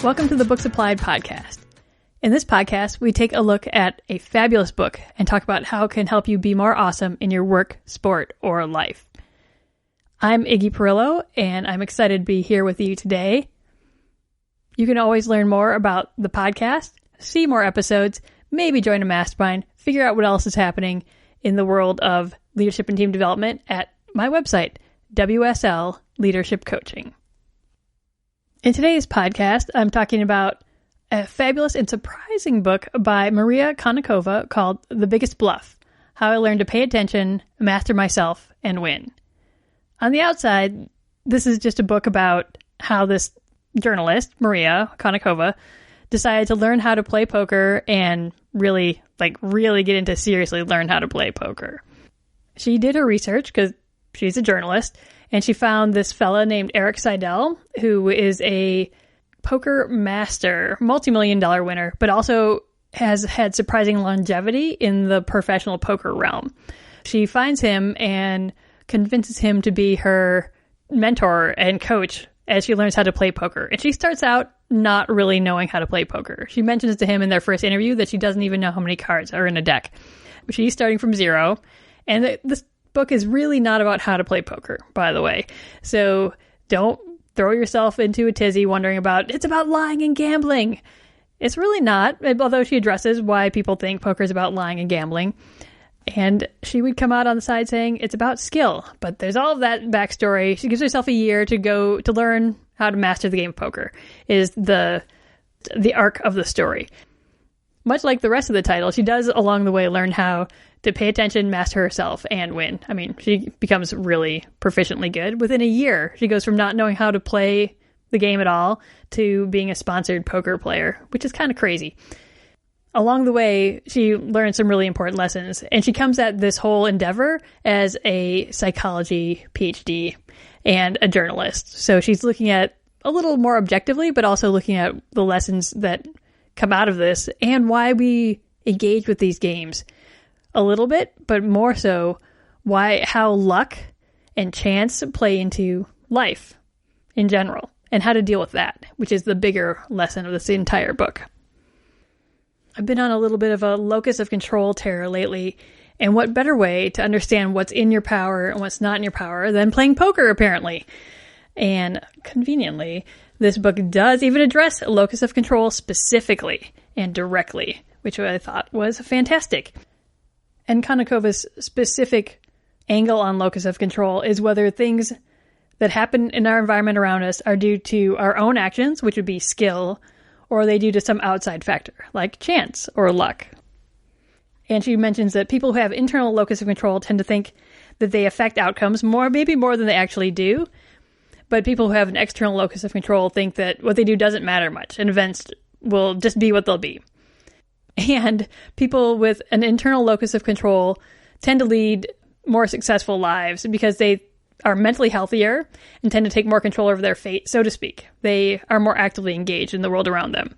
Welcome to the Books Applied podcast. In this podcast, we take a look at a fabulous book and talk about how it can help you be more awesome in your work, sport, or life. I'm Iggy Perillo, and I'm excited to be here with you today. You can always learn more about the podcast, see more episodes, maybe join a mastermind, figure out what else is happening in the world of leadership and team development at my website, WSL Leadership Coaching. In today's podcast, I'm talking about a fabulous and surprising book by Maria Konnikova called The Biggest Bluff: How I Learned to Pay Attention, Master Myself, and Win. On the outside, this is just a book about how this journalist, Maria Konnikova, decided to learn how to play poker and really get into seriously learn how to play poker. She did her research because she's a journalist, and she found this fella named Eric Seidel, who is a poker master, multi-million-dollar winner, but also has had surprising longevity in the professional poker realm. She finds him and convinces him to be her mentor and coach as she learns how to play poker. And she starts out not really knowing how to play poker. She mentions to him in their first interview that she doesn't even know how many cards are in a deck. She's starting from zero. And this book is really not about how to play poker, by the way. So don't throw yourself into a tizzy wondering about, it's about lying and gambling. It's really not, although she addresses why people think poker is about lying and gambling. And she would come out on the side saying it's about skill. But there's all of that backstory. She gives herself a year to learn how to master the game of poker, is the arc of the story. Much like the rest of the title, she does along the way learn how to pay attention, master herself, and win. I mean, she becomes really proficiently good. Within a year, she goes from not knowing how to play the game at all to being a sponsored poker player, which is kind of crazy. Along the way, she learns some really important lessons, and she comes at this whole endeavor as a psychology PhD and a journalist. So she's looking at a little more objectively, but also looking at the lessons that come out of this and why we engage with these games a little bit, but more so how luck and chance play into life in general and how to deal with that, which is the bigger lesson of this entire book. I've been on a little bit of a locus of control tear lately, and what better way to understand what's in your power and what's not in your power than playing poker, apparently. And conveniently, this book does even address locus of control specifically and directly, which I thought was fantastic. And Konnikova's specific angle on locus of control is whether things that happen in our environment around us are due to our own actions, which would be skill, or are they due to some outside factor, like chance or luck. And she mentions that people who have internal locus of control tend to think that they affect outcomes maybe more than they actually do. But people who have an external locus of control think that what they do doesn't matter much, and events will just be what they'll be. And people with an internal locus of control tend to lead more successful lives because they are mentally healthier and tend to take more control over their fate, so to speak. They are more actively engaged in the world around them.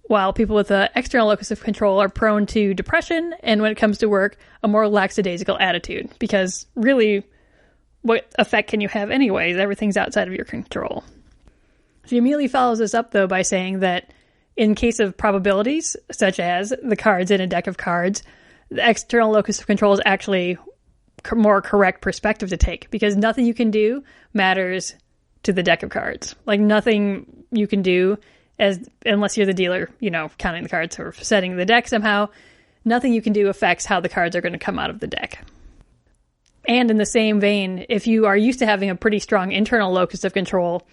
While people with an external locus of control are prone to depression, and when it comes to work, a more lackadaisical attitude. Because really, what effect can you have anyways? Everything's outside of your control. She immediately follows this up, though, by saying that in case of probabilities, such as the cards in a deck of cards, the external locus of control is actually more correct perspective to take, because nothing you can do matters to the deck of cards. Like nothing you can do, unless you're the dealer, counting the cards or setting the deck somehow, nothing you can do affects how the cards are going to come out of the deck. And in the same vein, if you are used to having a pretty strong internal locus of control,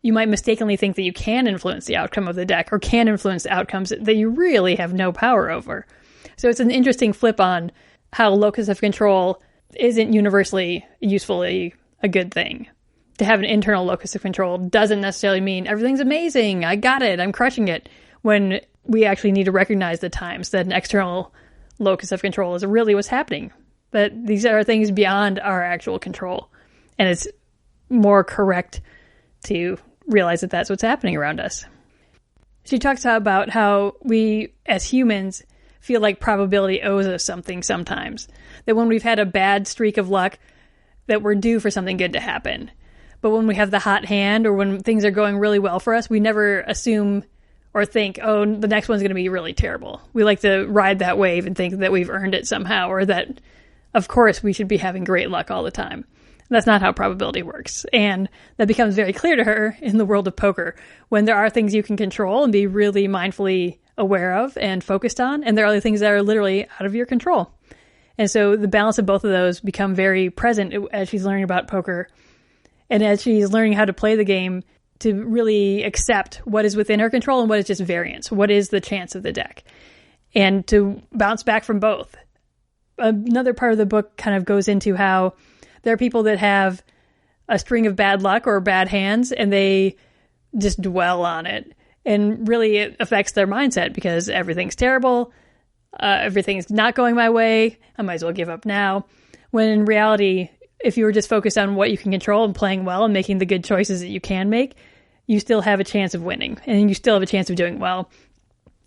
you might mistakenly think that you can influence the outcome of the deck or can influence the outcomes that you really have no power over. So it's an interesting flip on how locus of control isn't universally usefully a good thing. To have an internal locus of control doesn't necessarily mean everything's amazing, I got it, I'm crushing it, when we actually need to recognize the times that an external locus of control is really what's happening. But these are things beyond our actual control. And it's more correct to realize that that's what's happening around us. She talks about how we, as humans, feel like probability owes us something sometimes. That when we've had a bad streak of luck, that we're due for something good to happen. But when we have the hot hand or when things are going really well for us, we never assume or think, oh, the next one's going to be really terrible. We like to ride that wave and think that we've earned it somehow, or that, of course, we should be having great luck all the time. That's not how probability works. And that becomes very clear to her in the world of poker, when there are things you can control and be really mindfully aware of and focused on, and there are other things that are literally out of your control. And so the balance of both of those become very present as she's learning about poker. And as she's learning how to play the game, to really accept what is within her control and what is just variance. What is the chance of the deck? And to bounce back from both. Another part of the book kind of goes into how there are people that have a string of bad luck or bad hands, and they just dwell on it. And really it affects their mindset because everything's terrible. Everything's not going my way. I might as well give up now. When in reality, if you were just focused on what you can control and playing well and making the good choices that you can make, you still have a chance of winning and you still have a chance of doing well.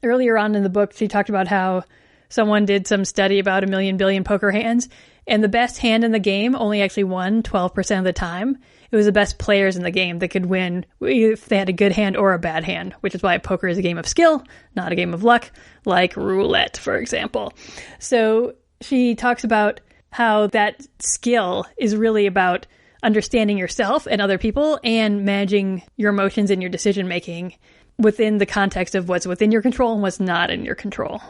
Earlier on in the book, she talked about how someone did some study about 1 billion poker hands, and the best hand in the game only actually won 12% of the time. It was the best players in the game that could win if they had a good hand or a bad hand, which is why poker is a game of skill, not a game of luck, like roulette, for example. So she talks about how that skill is really about understanding yourself and other people and managing your emotions and your decision making within the context of what's within your control and what's not in your control.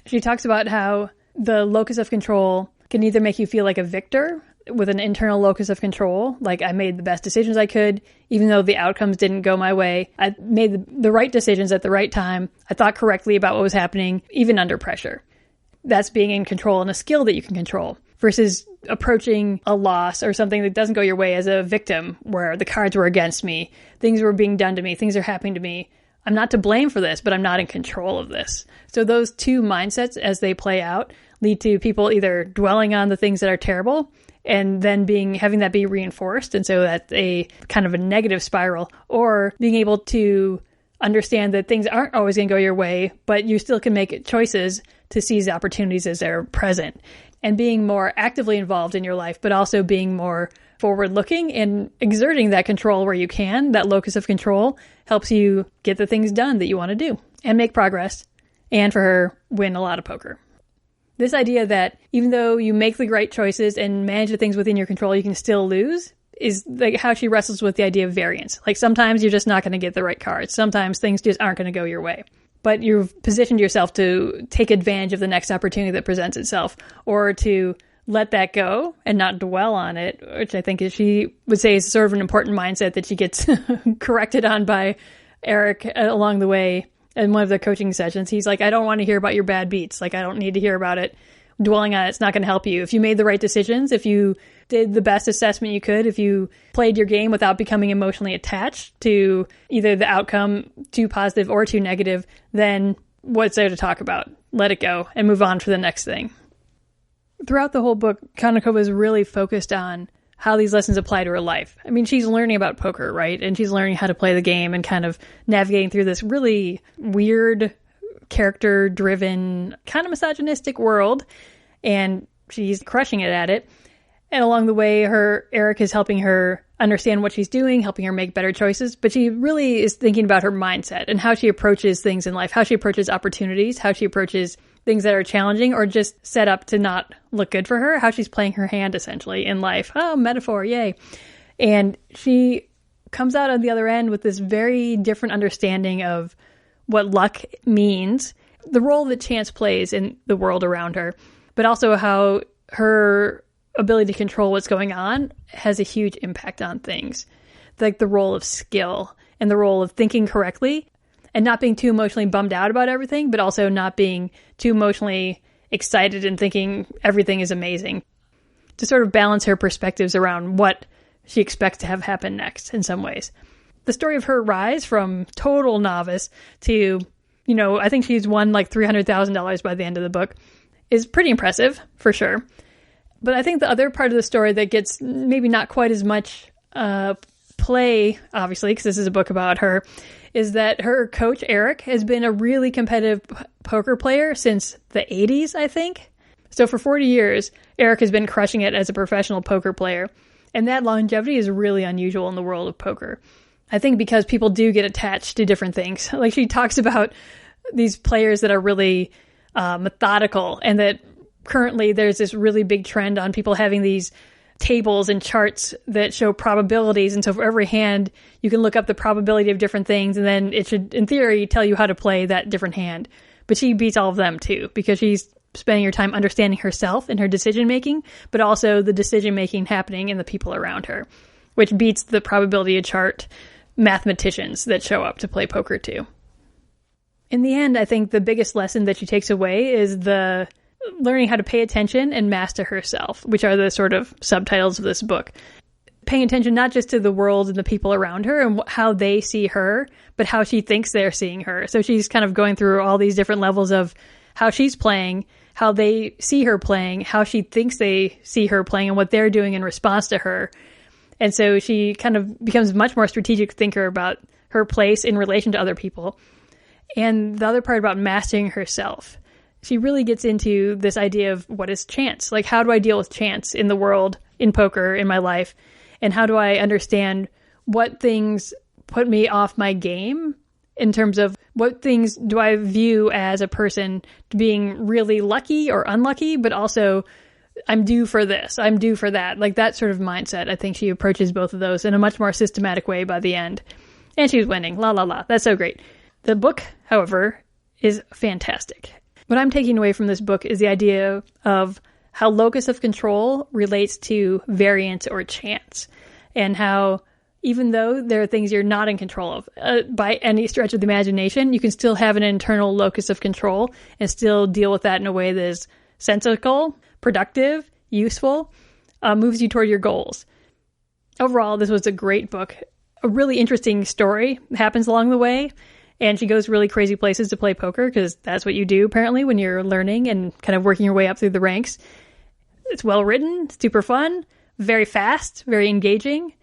She talks about how the locus of control can either make you feel like a victor with an internal locus of control, like I made the best decisions I could, even though the outcomes didn't go my way. I made the right decisions at the right time. I thought correctly about what was happening, even under pressure. That's being in control and a skill that you can control, versus approaching a loss or something that doesn't go your way as a victim, where the cards were against me, things were being done to me, things are happening to me. I'm not to blame for this, but I'm not in control of this. So those two mindsets, as they play out, lead to people either dwelling on the things that are terrible and then having that be reinforced. And so that's a kind of a negative spiral, or being able to understand that things aren't always going to go your way, but you still can make choices to seize opportunities as they're present, and being more actively involved in your life, but also being more forward-looking and exerting that control where you can. That locus of control helps you get the things done that you want to do and make progress, and for her, win a lot of poker. This idea that even though you make the right choices and manage the things within your control, you can still lose, is like how she wrestles with the idea of variance. Like sometimes you're just not going to get the right cards. Sometimes things just aren't going to go your way. But you've positioned yourself to take advantage of the next opportunity that presents itself, or to let that go and not dwell on it, which I think she would say is sort of an important mindset that she gets corrected on by Eric along the way in one of the coaching sessions. He's like, I don't want to hear about your bad beats. Like, I don't need to hear about it. Dwelling on it's not going to help you. If you made the right decisions, if you did the best assessment you could, if you played your game without becoming emotionally attached to either the outcome too positive or too negative, then what's there to talk about? Let it go and move on to the next thing. Throughout the whole book, Konnikova is really focused on how these lessons apply to her life. I mean, she's learning about poker, right? And she's learning how to play the game and kind of navigating through this really weird, character-driven, kind of misogynistic world. And she's crushing it at it. And along the way, Eric is helping her understand what she's doing, helping her make better choices. But she really is thinking about her mindset and how she approaches things in life, how she approaches opportunities, how she approaches things that are challenging or just set up to not look good for her, how she's playing her hand essentially in life. Oh, metaphor, yay. And she comes out on the other end with this very different understanding of what luck means, the role that chance plays in the world around her, but also how her ability to control what's going on has a huge impact on things, like the role of skill and the role of thinking correctly and not being too emotionally bummed out about everything, but also not being too emotionally excited and thinking everything is amazing, to sort of balance her perspectives around what she expects to have happen next in some ways. The story of her rise from total novice to, I think she's won like $300,000 by the end of the book is pretty impressive for sure. But I think the other part of the story that gets maybe not quite as much play, obviously, because this is a book about her, is that her coach, Eric, has been a really competitive poker player since the 80s, I think. So for 40 years, Eric has been crushing it as a professional poker player. And that longevity is really unusual in the world of poker. I think because people do get attached to different things. Like she talks about these players that are really methodical, and that currently there's this really big trend on people having these tables and charts that show probabilities. And so for every hand, you can look up the probability of different things, and then it should, in theory, tell you how to play that different hand. But she beats all of them too, because she's spending her time understanding herself and her decision-making, but also the decision-making happening in the people around her, which beats the probability chart mathematicians that show up to play poker too. In the end, I think the biggest lesson that she takes away is the learning how to pay attention and master herself, which are the sort of subtitles of this book. Paying attention not just to the world and the people around her and how they see her, but how she thinks they're seeing her. So she's kind of going through all these different levels of how she's playing, how they see her playing, how she thinks they see her playing, and what they're doing in response to her. And so she kind of becomes a much more strategic thinker about her place in relation to other people. And the other part about mastering herself. She really gets into this idea of what is chance? Like, how do I deal with chance in the world, in poker, in my life? And how do I understand what things put me off my game in terms of what things do I view as a person being really lucky or unlucky, but also I'm due for this, I'm due for that. Like that sort of mindset. I think she approaches both of those in a much more systematic way by the end. And she's winning. La, la, la. That's so great. The book, however, is fantastic. What I'm taking away from this book is the idea of how locus of control relates to variance or chance, and how even though there are things you're not in control of by any stretch of the imagination, you can still have an internal locus of control and still deal with that in a way that is sensical, productive, useful, moves you toward your goals. Overall, this was a great book. A really interesting story happens along the way. And she goes really crazy places to play poker, because that's what you do, apparently, when you're learning and kind of working your way up through the ranks. It's well written, super fun, very fast, very engaging,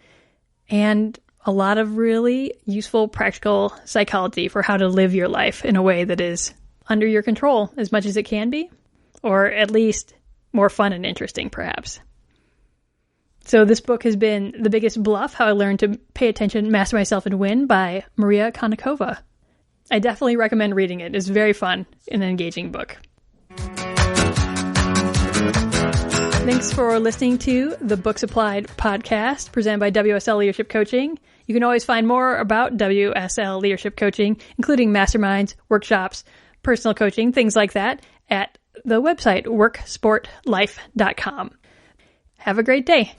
and a lot of really useful practical psychology for how to live your life in a way that is under your control as much as it can be, or at least more fun and interesting, perhaps. So this book has been The Biggest Bluff, How I Learned to Pay Attention, Master Myself, and Win by Maria Konnikova. I definitely recommend reading it. It's very fun and an engaging book. Thanks for listening to the Books Applied podcast presented by WSL Leadership Coaching. You can always find more about WSL Leadership Coaching, including masterminds, workshops, personal coaching, things like that, at the website worksportlife.com. Have a great day.